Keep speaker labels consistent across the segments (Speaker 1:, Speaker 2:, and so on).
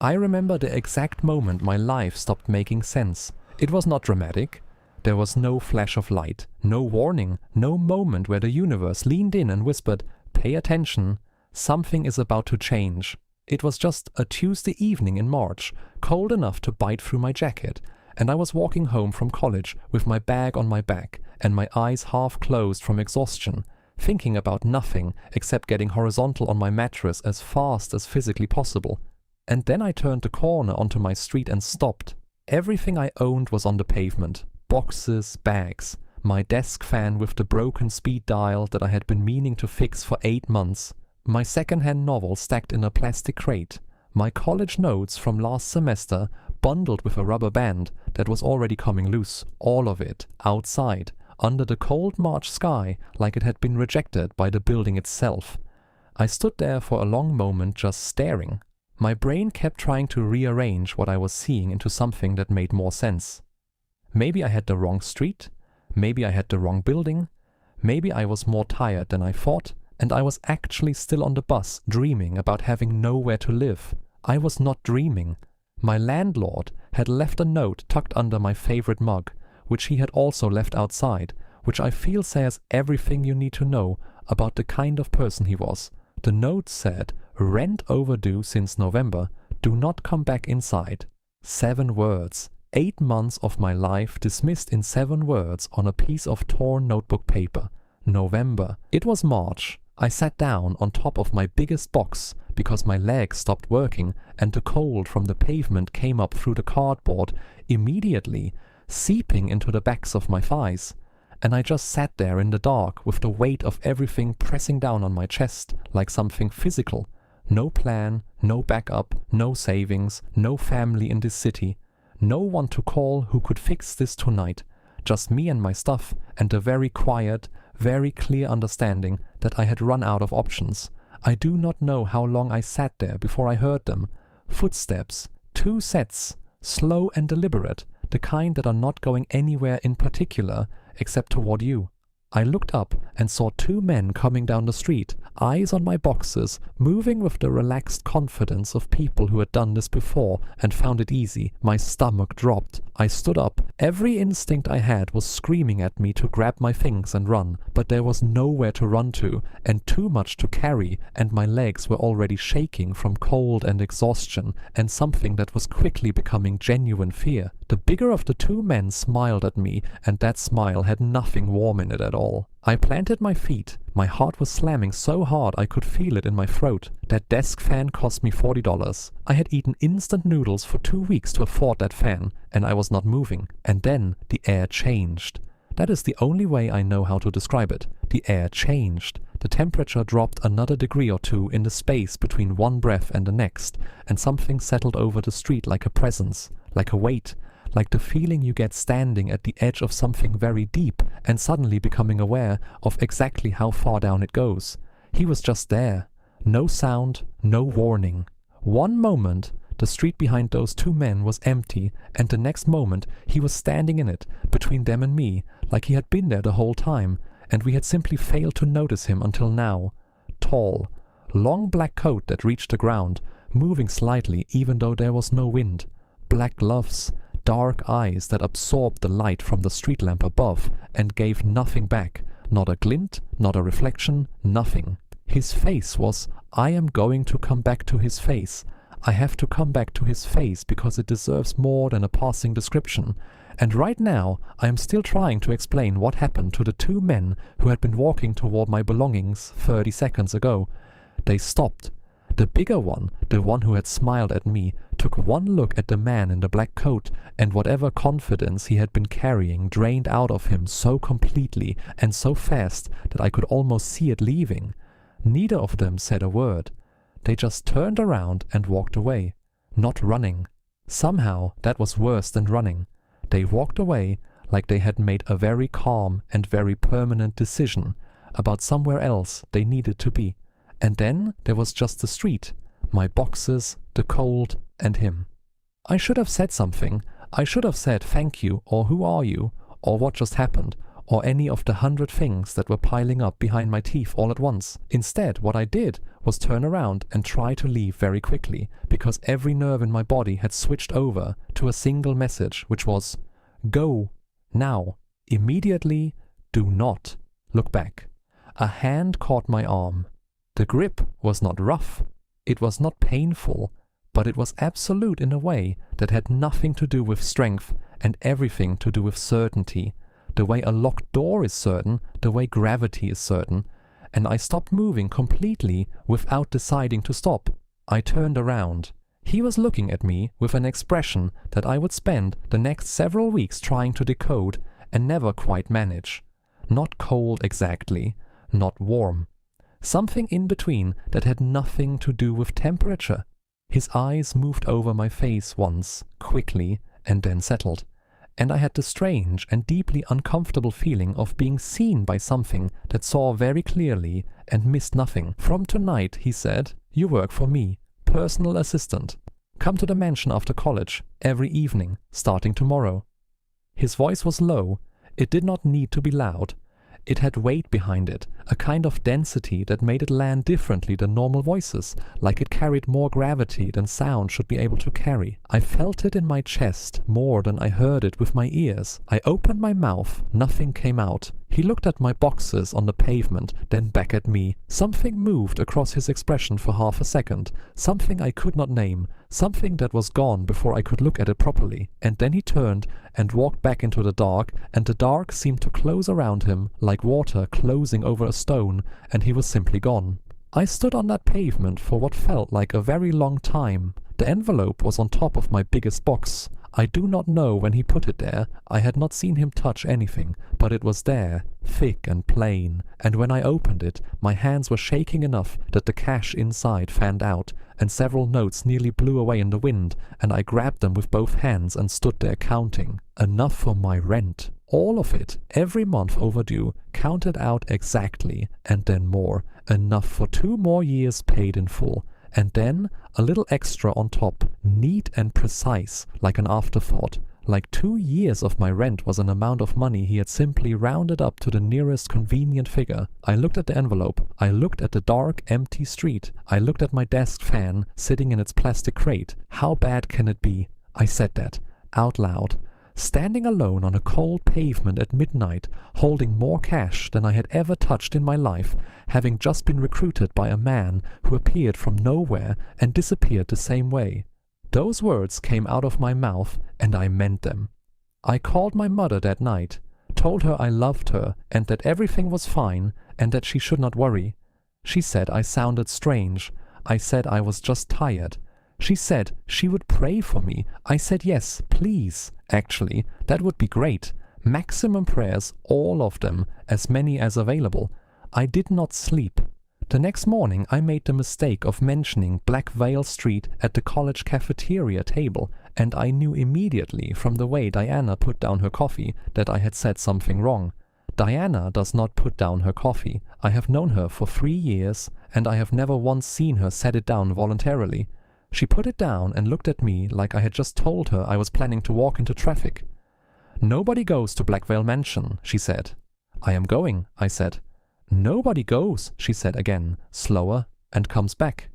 Speaker 1: I remember the exact moment my life stopped making sense. It was not dramatic. There was no flash of light, no warning, no moment where the universe leaned in and whispered, "Pay attention, something is about to change." It was just a Tuesday evening in March, cold enough to bite through my jacket, and I was walking home from college with my bag on my back and my eyes half closed from exhaustion, thinking about nothing except getting horizontal on my mattress as fast as physically possible. And then I turned the corner onto my street and stopped. Everything I owned was on the pavement. Boxes, bags, my desk fan with the broken speed dial that I had been meaning to fix for 8 months, my second-hand novel stacked in a plastic crate, my college notes from last semester bundled with a rubber band that was already coming loose, all of it, outside, under the cold March sky, like it had been rejected by the building itself. I stood there for a long moment just staring. My brain kept trying to rearrange what I was seeing into something that made more sense. Maybe I had the wrong street, maybe I had the wrong building, maybe I was more tired than I thought, and I was actually still on the bus dreaming about having nowhere to live. I was not dreaming. My landlord had left a note tucked under my favorite mug, which he had also left outside, which I feel says everything you need to know about the kind of person he was. The note said, "Rent overdue since November. Do not come back inside." 7 words. 8 months of my life dismissed in 7 words on a piece of torn notebook paper. November. It was March. I sat down on top of my biggest box because my legs stopped working and the cold from the pavement came up through the cardboard immediately, seeping into the backs of my thighs. And I just sat there in the dark with the weight of everything pressing down on my chest like something physical. No plan, no backup, no savings, no family in this city. No one to call who could fix this tonight. Just me and my stuff and a very quiet, very clear understanding that I had run out of options. I do not know how long I sat there before I heard them. Footsteps, 2 sets, slow and deliberate, the kind that are not going anywhere in particular except toward you. I looked up and saw 2 men coming down the street, eyes on my boxes, moving with the relaxed confidence of people who had done this before and found it easy. My stomach dropped. I stood up. Every instinct I had was screaming at me to grab my things and run, but there was nowhere to run to, and too much to carry, and my legs were already shaking from cold and exhaustion, and something that was quickly becoming genuine fear. The bigger of the 2 men smiled at me, and that smile had nothing warm in it at all. I planted my feet. My heart was slamming so hard I could feel it in my throat. That desk fan cost me $40. I had eaten instant noodles for 2 weeks to afford that fan, and I was not moving. And then the air changed. That is the only way I know how to describe it. The air changed. The temperature dropped another degree or 2 in the space between one breath and the next, and something settled over the street like a presence, like a weight, like the feeling you get standing at the edge of something very deep and suddenly becoming aware of exactly how far down it goes. He was just there. No sound, no warning. One moment, the street behind those 2 men was empty, and the next moment he was standing in it, between them and me, like he had been there the whole time, and we had simply failed to notice him until now. Tall, long black coat that reached the ground, moving slightly even though there was no wind. Black gloves, dark eyes that absorbed the light from the street lamp above and gave nothing back. Not a glint, not a reflection, nothing. His face was, I am going to come back to his face. I have to come back to his face because it deserves more than a passing description. And right now, I am still trying to explain what happened to the 2 men who had been walking toward my belongings 30 seconds ago. They stopped. The bigger one, the one who had smiled at me, took one look at the man in the black coat, and whatever confidence he had been carrying drained out of him so completely and so fast that I could almost see it leaving. Neither of them said a word. They just turned around and walked away, not running. Somehow that was worse than running. They walked away like they had made a very calm and very permanent decision about somewhere else they needed to be. And then there was just the street, my boxes, the cold, and him. I should have said something. I should have said thank you, or who are you, or what just happened, or any of the 100 things that were piling up behind my teeth all at once. Instead, what I did was turn around and try to leave very quickly, because every nerve in my body had switched over to a single message, which was, go, now, immediately, do not look back. A hand caught my arm. The grip was not rough, it was not painful, but it was absolute in a way that had nothing to do with strength and everything to do with certainty. The way a locked door is certain, the way gravity is certain, and I stopped moving completely without deciding to stop. I turned around. He was looking at me with an expression that I would spend the next several weeks trying to decode and never quite manage. Not cold exactly, not warm. Something in between that had nothing to do with temperature. His eyes moved over my face once, quickly, and then settled. And I had the strange and deeply uncomfortable feeling of being seen by something that saw very clearly and missed nothing. From tonight, he said, you work for me, personal assistant. Come to the mansion after college, every evening, starting tomorrow. His voice was low. It did not need to be loud. It had weight behind it, a kind of density that made it land differently than normal voices, like it carried more gravity than sound should be able to carry. I felt it in my chest more than I heard it with my ears. I opened my mouth, nothing came out. He looked at my boxes on the pavement, then back at me. Something moved across his expression for half a second, something I could not name, something that was gone before I could look at it properly. And then he turned and walked back into the dark, and the dark seemed to close around him like water closing over a stone, and he was simply gone. I stood on that pavement for what felt like a very long time. The envelope was on top of my biggest box. I do not know when he put it there. I had not seen him touch anything, but it was there, thick and plain, and when I opened it, my hands were shaking enough that the cash inside fanned out, and several notes nearly blew away in the wind, and I grabbed them with both hands and stood there counting. Enough for my rent. All of it, every month overdue, counted out exactly, and then more. Enough for 2 more years paid in full. And then a little extra on top, neat and precise, like an afterthought. Like 2 years of my rent was an amount of money he had simply rounded up to the nearest convenient figure. I looked at the envelope. I looked at the dark, empty street. I looked at my desk fan sitting in its plastic crate. How bad can it be? I said that, out loud. Standing alone on a cold pavement at midnight, holding more cash than I had ever touched in my life, having just been recruited by a man who appeared from nowhere and disappeared the same way. Those words came out of my mouth, and I meant them. I called my mother that night, told her I loved her and that everything was fine and that she should not worry. She said I sounded strange. I said I was just tired. She said she would pray for me. I said yes, please. Actually, that would be great. Maximum prayers, all of them, as many as available. I did not sleep. The next morning I made the mistake of mentioning Black Veil Street at the college cafeteria table, and I knew immediately from the way Diana put down her coffee that I had said something wrong. Diana does not put down her coffee. I have known her for 3 years, and I have never once seen her set it down voluntarily. She put it down and looked at me like I had just told her I was planning to walk into traffic. "Nobody goes to Blackvale Mansion," she said. "I am going," I said. "Nobody goes," she said again, slower, and comes back.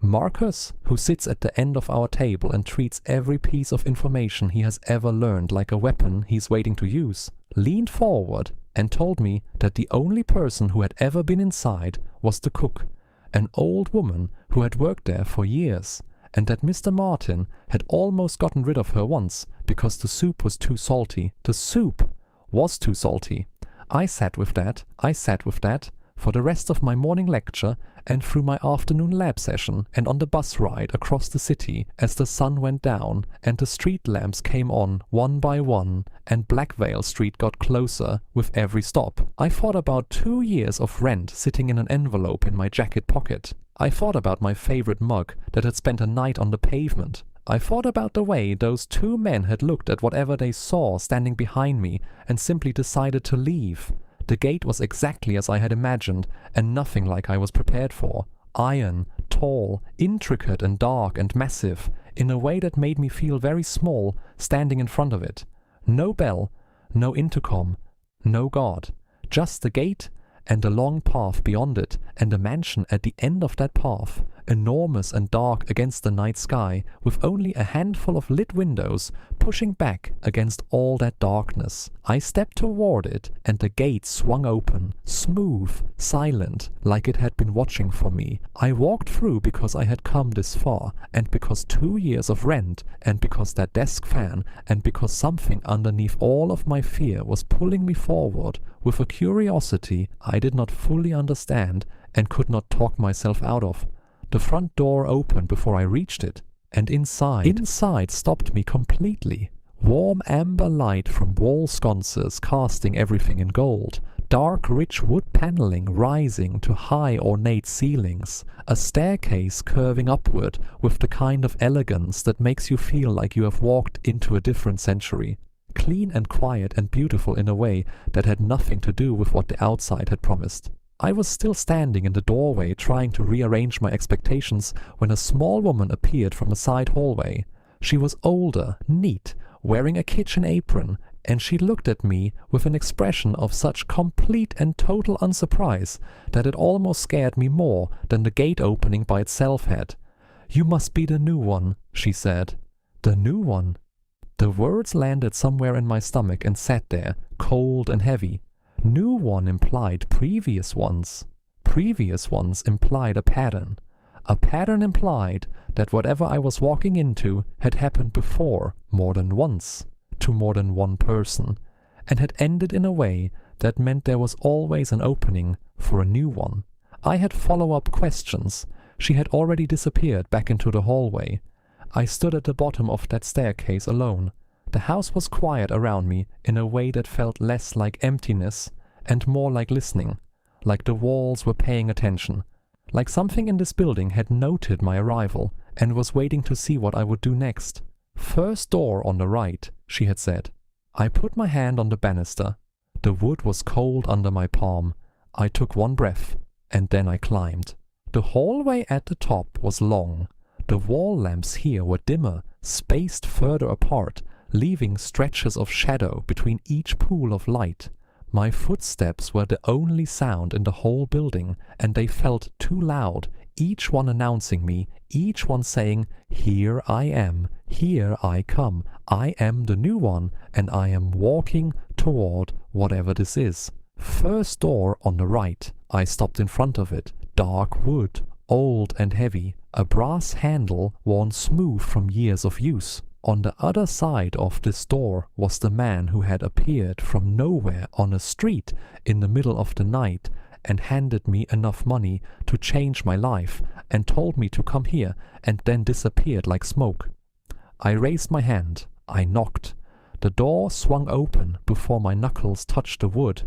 Speaker 1: Marcus, who sits at the end of our table and treats every piece of information he has ever learned like a weapon he's waiting to use, leaned forward and told me that the only person who had ever been inside was the cook, an old woman who had worked there for years, and that Mr. Martin had almost gotten rid of her once because the soup was too salty. The soup was too salty. I sat with that for the rest of my morning lecture and through my afternoon lab session and on the bus ride across the city as the sun went down and the street lamps came on one by one and Blackvale Street got closer with every stop. I thought about 2 years of rent sitting in an envelope in my jacket pocket. I thought about my favorite mug that had spent a night on the pavement. I thought about the way those 2 men had looked at whatever they saw standing behind me and simply decided to leave. The gate was exactly as I had imagined, and nothing like I was prepared for. Iron, tall, intricate and dark and massive, in a way that made me feel very small standing in front of it. No bell, no intercom, no God. Just the gate and a long path beyond it, and a mansion at the end of that path, enormous and dark against the night sky, with only a handful of lit windows pushing back against all that darkness. I stepped toward it, and the gate swung open, smooth, silent, like it had been watching for me. I walked through because I had come this far, and because 2 years of rent, and because that desk fan, and because something underneath all of my fear was pulling me forward with a curiosity I did not fully understand and could not talk myself out of. The front door opened before I reached it, and inside stopped me completely. Warm amber light from wall sconces casting everything in gold, dark rich wood paneling rising to high ornate ceilings, a staircase curving upward with the kind of elegance that makes you feel like you have walked into a different century. Clean and quiet and beautiful in a way that had nothing to do with what the outside had promised. I was still standing in the doorway trying to rearrange my expectations when a small woman appeared from a side hallway. She was older, neat, wearing a kitchen apron, and she looked at me with an expression of such complete and total unsurprise that it almost scared me more than the gate opening by itself had. "You must be the new one," she said. "The new one?" The words landed somewhere in my stomach and sat there, cold and heavy. New one implied previous ones. Previous ones implied a pattern. A pattern implied that whatever I was walking into had happened before more than once, to more than one person, and had ended in a way that meant there was always an opening for a new one. I had follow-up questions. She had already disappeared back into the hallway. I stood at the bottom of that staircase alone. The house was quiet around me in a way that felt less like emptiness and more like listening, like the walls were paying attention, like something in this building had noted my arrival and was waiting to see what I would do next. "First door on the right," she had said. I put my hand on the banister. The wood was cold under my palm. I took one breath, and then I climbed. The hallway at the top was long. The wall lamps here were dimmer, spaced further apart, leaving stretches of shadow between each pool of light. My footsteps were the only sound in the whole building, and they felt too loud, each one announcing me, each one saying, "Here I am, here I come, I am the new one, and I am walking toward whatever this is." First door on the right. I stopped in front of it. Dark wood, old and heavy, a brass handle worn smooth from years of use. On the other side of this door was the man who had appeared from nowhere on a street in the middle of the night and handed me enough money to change my life and told me to come here and then disappeared like smoke. I raised my hand. I knocked. The door swung open before my knuckles touched the wood,